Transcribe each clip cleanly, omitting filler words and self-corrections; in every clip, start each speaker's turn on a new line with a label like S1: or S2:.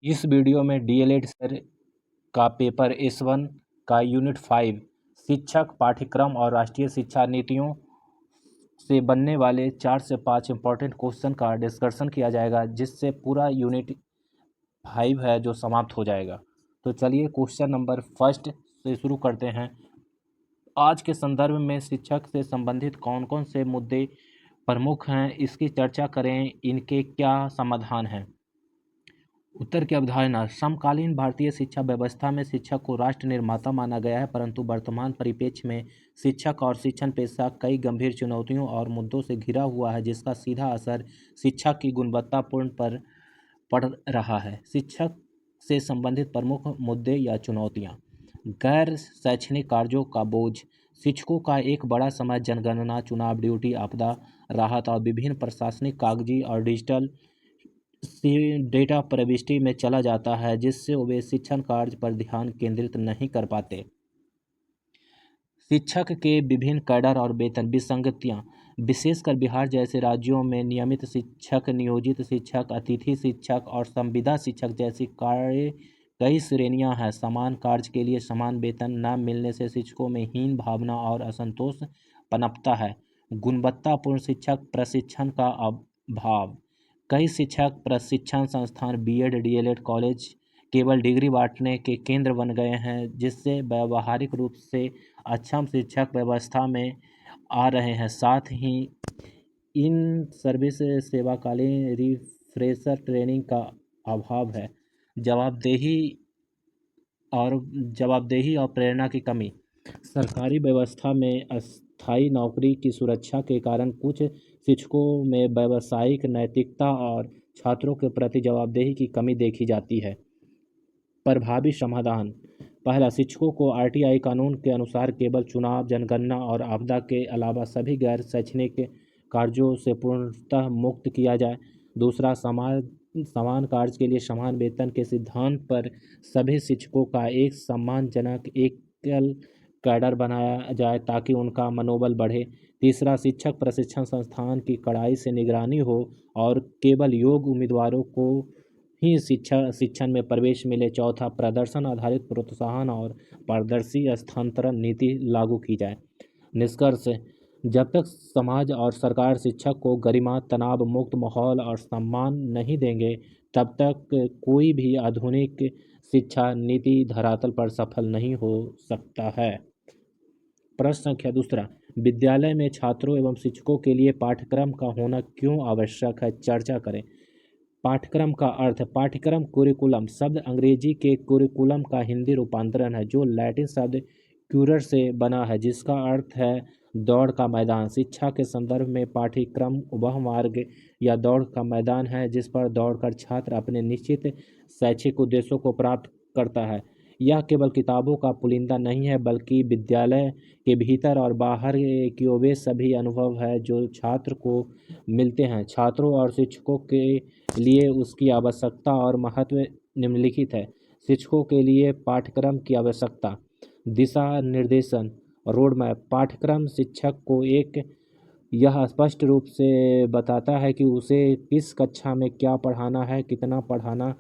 S1: इस वीडियो में DElEd sir का पेपर S1 का यूनिट 5 शिक्षक पाठ्यक्रम और राष्ट्रीय शिक्षा नीतियों से बनने वाले 4 से 5 इम्पोर्टेंट क्वेश्चन का डिस्कशन किया जाएगा, जिससे पूरा यूनिट 5 है जो समाप्त हो जाएगा। तो चलिए क्वेश्चन नंबर फर्स्ट से शुरू करते हैं। आज के संदर्भ में शिक्षक से संबंधित कौन कौन से मुद्दे प्रमुख हैं, इसकी चर्चा करें। इनके क्या समाधान हैं। उत्तर की अवधारणा। समकालीन भारतीय शिक्षा व्यवस्था में शिक्षक को राष्ट्र निर्माता माना गया है, परंतु वर्तमान परिप्रेक्ष्य में शिक्षक और शिक्षण पेशा कई गंभीर चुनौतियों और मुद्दों से घिरा हुआ है, जिसका सीधा असर शिक्षा की गुणवत्तापूर्ण पर पड़ रहा है। शिक्षक से संबंधित प्रमुख मुद्दे या चुनौतियाँ। गैर शैक्षणिक कार्यों का बोझ। शिक्षकों का एक बड़ा समय जनगणना, चुनाव ड्यूटी, आपदा राहत और विभिन्न प्रशासनिक, कागजी और डिजिटल डेटा प्रविष्टि में चला जाता है, जिससे वे शिक्षण कार्य पर ध्यान केंद्रित नहीं कर पाते। शिक्षक के विभिन्न कैडर और वेतन विसंगतियाँ। विशेषकर बिहार जैसे राज्यों में नियमित शिक्षक, नियोजित शिक्षक, अतिथि शिक्षक और संविदा शिक्षक जैसी कई श्रेणियां हैं। समान कार्य के लिए समान वेतन न मिलने से शिक्षकों में हीन भावना और असंतोष पनपता है। गुणवत्तापूर्ण शिक्षक प्रशिक्षण का अभाव। कई शिक्षक प्रशिक्षण संस्थान, बीएड, डीएलएड कॉलेज केवल डिग्री बांटने के केंद्र बन गए हैं, जिससे व्यावहारिक रूप से अक्षम शिक्षक व्यवस्था में आ रहे हैं। साथ ही इन सर्विस सेवाकालीन रिफ्रेशर ट्रेनिंग का अभाव है। जवाबदेही और प्रेरणा की कमी। सरकारी व्यवस्था में अस्थायी नौकरी की सुरक्षा के कारण कुछ शिक्षकों में व्यावसायिक नैतिकता और छात्रों के प्रति जवाबदेही की कमी देखी जाती है। प्रभावी समाधान। पहला, शिक्षकों को आरटीआई कानून के अनुसार केवल चुनाव, जनगणना और आपदा के अलावा सभी गैर शैक्षणिक कार्यों से पूर्णतः मुक्त किया जाए। दूसरा, समान कार्य के लिए समान वेतन के सिद्धांत पर सभी शिक्षकों का एक सम्मानजनक एकल कैडर बनाया जाए ताकि उनका मनोबल बढ़े। तीसरा, शिक्षक प्रशिक्षण संस्थान की कड़ाई से निगरानी हो और केवल योग्य उम्मीदवारों को ही शिक्षण में प्रवेश मिले। चौथा, प्रदर्शन आधारित प्रोत्साहन और पारदर्शी स्थानांतरण नीति लागू की जाए। निष्कर्ष। जब तक समाज और सरकार शिक्षक को गरिमा, तनाव मुक्त माहौल और सम्मान नहीं देंगे, तब तक कोई भी आधुनिक शिक्षा नीति धरातल पर सफल नहीं हो सकता है। प्रश्न संख्या दूसरा, विद्यालय में छात्रों एवं शिक्षकों के लिए पाठ्यक्रम का होना क्यों आवश्यक है, चर्चा करें। पाठ्यक्रम का अर्थ। पाठ्यक्रम कुरिकुलम शब्द अंग्रेजी के कुरिकुलम का हिंदी रूपांतरण है, जो लैटिन शब्द क्यूरर से बना है, जिसका अर्थ है दौड़ का मैदान। शिक्षा के संदर्भ में पाठ्यक्रम वह मार्ग या दौड़ का मैदान है जिस पर दौड़कर छात्र अपने निश्चित शैक्षिक उद्देश्यों को प्राप्त करता है। यह केवल किताबों का पुलिंदा नहीं है, बल्कि विद्यालय के भीतर और बाहर के वे सभी अनुभव है जो छात्र को मिलते हैं। छात्रों और शिक्षकों के लिए उसकी आवश्यकता और महत्व निम्नलिखित है। शिक्षकों के लिए पाठ्यक्रम की आवश्यकता। दिशा निर्देशन, रोड मैप। पाठ्यक्रम शिक्षक को यह स्पष्ट रूप से बताता है कि उसे किस कक्षा में क्या पढ़ाना है, कितना पढ़ाना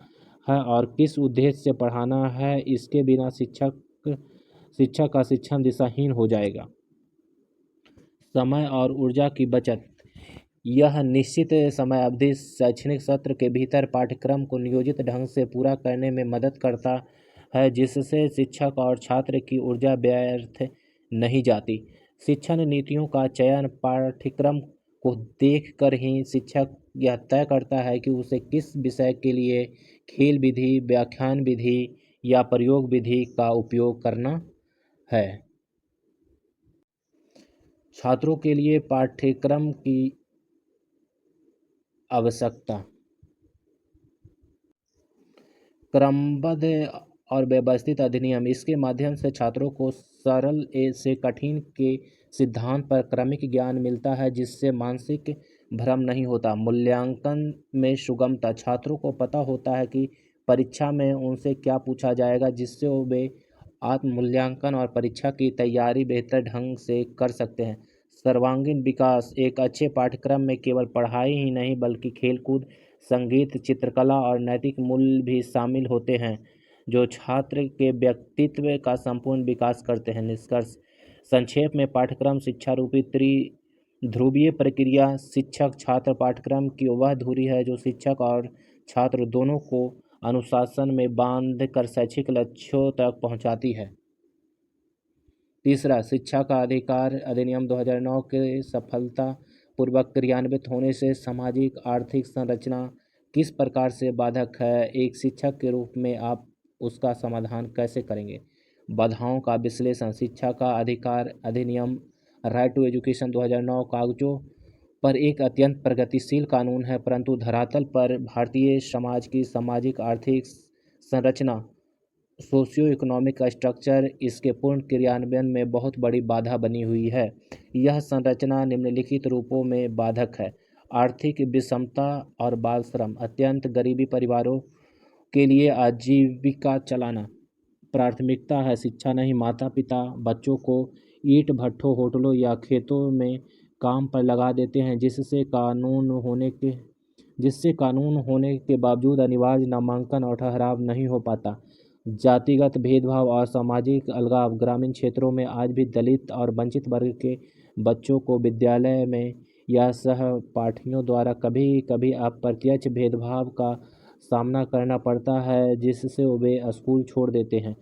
S1: है और किस उद्देश्य से पढ़ाना है। इसके बिना शिक्षक का शिक्षण दिशाहीन हो जाएगा। समय और ऊर्जा की बचत। यह निश्चित समय अवधि शैक्षणिक सत्र के भीतर पाठ्यक्रम को नियोजित ढंग से पूरा करने में मदद करता है, जिससे शिक्षक और छात्र की ऊर्जा व्यर्थ नहीं जाती। शिक्षण नीतियों का चयन। पाठ्यक्रम को देखकर ही शिक्षक यह तय करता है कि उसे किस विषय के लिए खेल विधि, व्याख्यान विधि या प्रयोग विधि का उपयोग करना है। छात्रों के लिए पाठ्यक्रम की आवश्यकता। क्रमबद्ध और व्यवस्थित अधिनियम। इसके माध्यम से छात्रों को सरल से कठिन के सिद्धांत पर क्रमिक ज्ञान मिलता है, जिससे मानसिक भ्रम नहीं होता। मूल्यांकन में सुगमता। छात्रों को पता होता है कि परीक्षा में उनसे क्या पूछा जाएगा, जिससे वे आत्म मूल्यांकन और परीक्षा की तैयारी बेहतर ढंग से कर सकते हैं। सर्वांगीण विकास। एक अच्छे पाठ्यक्रम में केवल पढ़ाई ही नहीं बल्कि खेलकूद, संगीत, चित्रकला और नैतिक मूल्य भी शामिल होते हैं, जो छात्र के व्यक्तित्व का संपूर्ण विकास करते हैं। निष्कर्ष: संक्षेप में, पाठ्यक्रम शिक्षा रूपी त्रिध्रुवीय प्रक्रिया शिक्षक छात्र पाठ्यक्रम की वह धुरी है जो शिक्षक और छात्र दोनों को अनुशासन में बांध कर शैक्षिक लक्ष्यों तक पहुंचाती है। तीसरा, शिक्षा का अधिकार अधिनियम 2009 के सफलतापूर्वक क्रियान्वित होने से सामाजिक आर्थिक संरचना किस प्रकार से बाधक है? एक शिक्षक के रूप में आप उसका समाधान कैसे करेंगे? बाधाओं का विश्लेषण: शिक्षा का अधिकार अधिनियम राइट टू एजुकेशन 2009 कागजों पर एक अत्यंत प्रगतिशील कानून है, परंतु धरातल पर भारतीय समाज की सामाजिक आर्थिक संरचना सोशियो इकोनॉमिक स्ट्रक्चर इसके पूर्ण क्रियान्वयन में बहुत बड़ी बाधा बनी हुई है। यह संरचना निम्नलिखित रूपों में बाधक है: आर्थिक विषमता और बाल श्रम। अत्यंत गरीबी परिवारों के लिए आजीविका चलाना प्राथमिकता है, शिक्षा नहीं। माता पिता बच्चों को ईंट भट्ठों, होटलों या खेतों में काम पर लगा देते हैं, जिससे कानून होने के बावजूद अनिवार्य नामांकन और ठहराव नहीं हो पाता। जातिगत भेदभाव और सामाजिक अलगाव: ग्रामीण क्षेत्रों में आज भी दलित और वंचित वर्ग के बच्चों को विद्यालय में या सहपाठियों द्वारा कभी कभी अप्रत्यक्ष भेदभाव का सामना करना पड़ता है, जिससे वे स्कूल छोड़ देते हैं।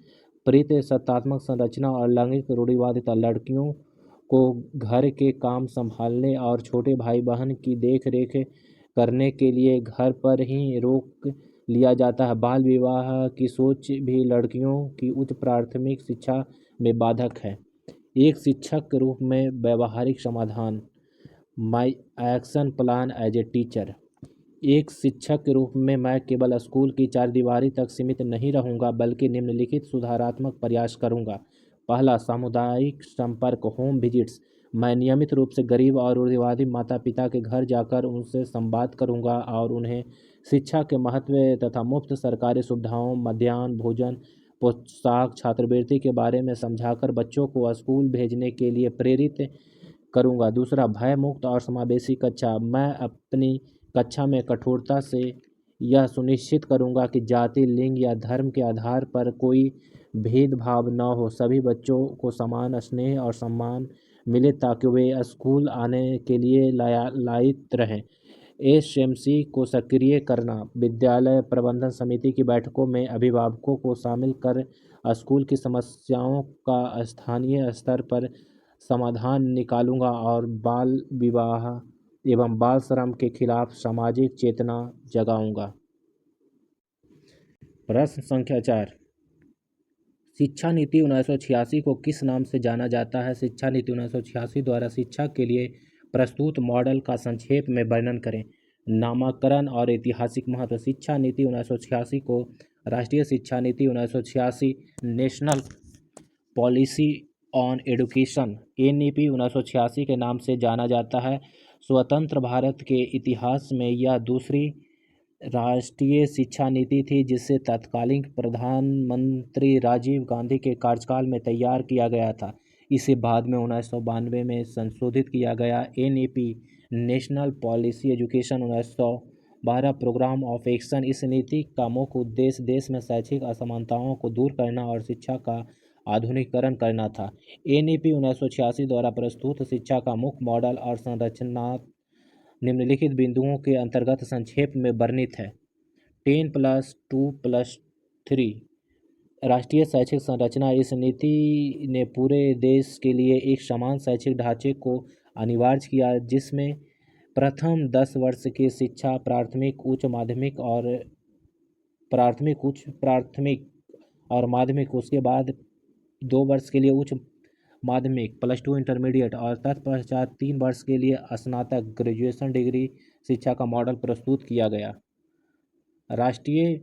S1: सत्तात्मक संरचना और लैंगिक रूढ़िवादिता: लड़कियों को घर के काम संभालने और छोटे भाई बहन की देख रेख करने के लिए घर पर ही रोक लिया जाता है। बाल विवाह की सोच भी लड़कियों की उच्च प्राथमिक शिक्षा में बाधक है। एक शिक्षक के रूप में व्यवहारिक समाधान: my action plan as a teacher. एक शिक्षक के रूप में मैं केवल स्कूल की चारदीवारी तक सीमित नहीं रहूंगा, बल्कि निम्नलिखित सुधारात्मक प्रयास करूंगा। पहला, सामुदायिक संपर्क होम विजिट्स। मैं नियमित रूप से गरीब और रूढ़िवादी माता पिता के घर जाकर उनसे संवाद करूंगा और उन्हें शिक्षा के महत्व तथा मुफ्त सरकारी सुविधाओं, मध्याह्न भोजन, पोशाक, छात्रवृत्ति के बारे में समझाकर बच्चों को स्कूल भेजने के लिए प्रेरित करूंगा। दूसरा, भय मुक्त और समावेशी कक्षा। मैं अपनी कक्षा में कठोरता से यह सुनिश्चित करूंगा कि जाति, लिंग या धर्म के आधार पर कोई भेदभाव न हो। सभी बच्चों को समान स्नेह और सम्मान मिले ताकि वे स्कूल आने के लिए लायक रहें। एसएमसी को सक्रिय करना: विद्यालय प्रबंधन समिति की बैठकों में अभिभावकों को शामिल कर स्कूल की समस्याओं का स्थानीय स्तर पर समाधान निकालूंगा और बाल विवाह एवं बाल श्रम के खिलाफ सामाजिक चेतना जगाऊंगा। प्रश्न संख्या 4, शिक्षा नीति 1986 को किस नाम से जाना जाता है? शिक्षा नीति 1986 द्वारा शिक्षा के लिए प्रस्तुत मॉडल का संक्षेप में वर्णन करें। नामकरण और ऐतिहासिक महत्व: शिक्षा नीति 1986 को राष्ट्रीय शिक्षा नीति 1986 national policy on education NEP 1986 के नाम से जाना जाता है। स्वतंत्र भारत के इतिहास में यह दूसरी राष्ट्रीय शिक्षा नीति थी जिसे तत्कालीन प्रधानमंत्री राजीव गांधी के कार्यकाल में तैयार किया गया था। इसे बाद में 1992 में संशोधित किया गया। NEP national policy education 1912 programme of action. इस नीति का मुख्य उद्देश्य देश में शैक्षिक असमानताओं को दूर करना और शिक्षा का आधुनिकीकरण करना था। एनईपी 1986 द्वारा प्रस्तुत शिक्षा का मुख्य मॉडल और संरचना निम्नलिखित बिंदुओं के अंतर्गत संक्षेप में वर्णित है। 10+2+3 राष्ट्रीय शैक्षिक संरचना: इस नीति ने पूरे देश के लिए एक समान शैक्षिक ढांचे को अनिवार्य किया, जिसमें प्रथम 10 वर्ष की शिक्षा प्राथमिक, उच्च प्राथमिक और माध्यमिक, उसके बाद 2 वर्ष के लिए उच्च माध्यमिक +2 इंटरमीडिएट और तत्पश्चात 3 वर्ष के लिए स्नातक ग्रेजुएशन डिग्री शिक्षा का मॉडल प्रस्तुत किया गया। राष्ट्रीय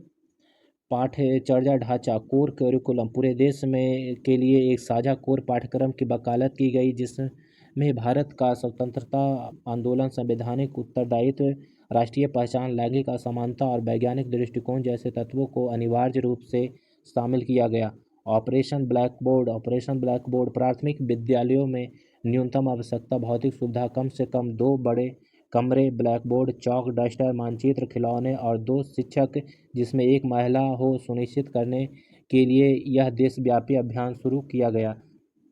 S1: पाठ्यचर्या ढांचा कोर करिकुलम: पूरे देश में के लिए एक साझा कोर पाठ्यक्रम की वकालत की गई, जिसमें भारत का स्वतंत्रता आंदोलन, संवैधानिक उत्तरदायित्व, राष्ट्रीय पहचान, लैंगिक असमानता और वैज्ञानिक दृष्टिकोण जैसे तत्वों को अनिवार्य रूप से शामिल किया गया। ऑपरेशन ब्लैकबोर्ड: प्राथमिक विद्यालयों में न्यूनतम आवश्यकता भौतिक सुविधा, कम से कम 2 बड़े कमरे, ब्लैकबोर्ड, चॉक, डस्टर, मानचित्र, खिलौने और 2 शिक्षक जिसमें एक महिला हो सुनिश्चित करने के लिए यह देशव्यापी अभियान शुरू किया गया।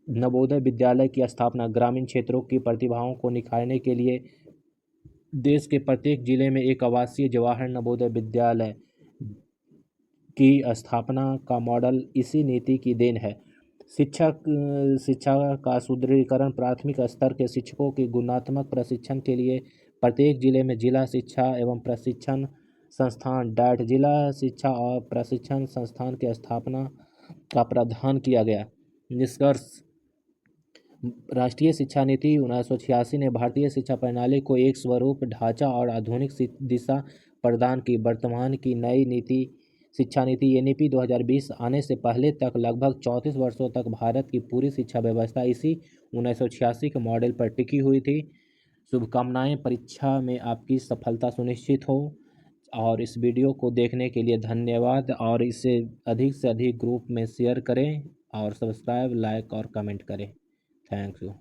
S1: नवोदय विद्यालय की स्थापना ग्रामीण क्षेत्रों की प्रतिभाओं को निखारने के लिए देश के प्रत्येक जिले में एक आवासीय जवाहर नवोदय विद्यालय की स्थापना का मॉडल इसी नीति की देन है। शिक्षा का सुदृढ़ीकरण प्राथमिक स्तर के शिक्षकों की गुणात्मक प्रशिक्षण के लिए प्रत्येक जिले में जिला शिक्षा एवं प्रशिक्षण संस्थान डाइट जिला शिक्षा और प्रशिक्षण संस्थान की स्थापना का प्रावधान किया गया। निष्कर्ष, राष्ट्रीय शिक्षा नीति 1986 ने भारतीय शिक्षा प्रणाली को एक स्वरूप, ढांचा और आधुनिक दिशा प्रदान की। वर्तमान की नई नीति शिक्षा नीति एनईपी 2020 आने से पहले तक लगभग 34 वर्षों तक भारत की पूरी शिक्षा व्यवस्था इसी 1986 के मॉडल पर टिकी हुई थी। शुभकामनाएं, परीक्षा में आपकी सफलता सुनिश्चित हो। और इस वीडियो को देखने के लिए धन्यवाद और इसे अधिक से अधिक ग्रुप में शेयर करें और सब्सक्राइब, लाइक और कमेंट करें। Thank you.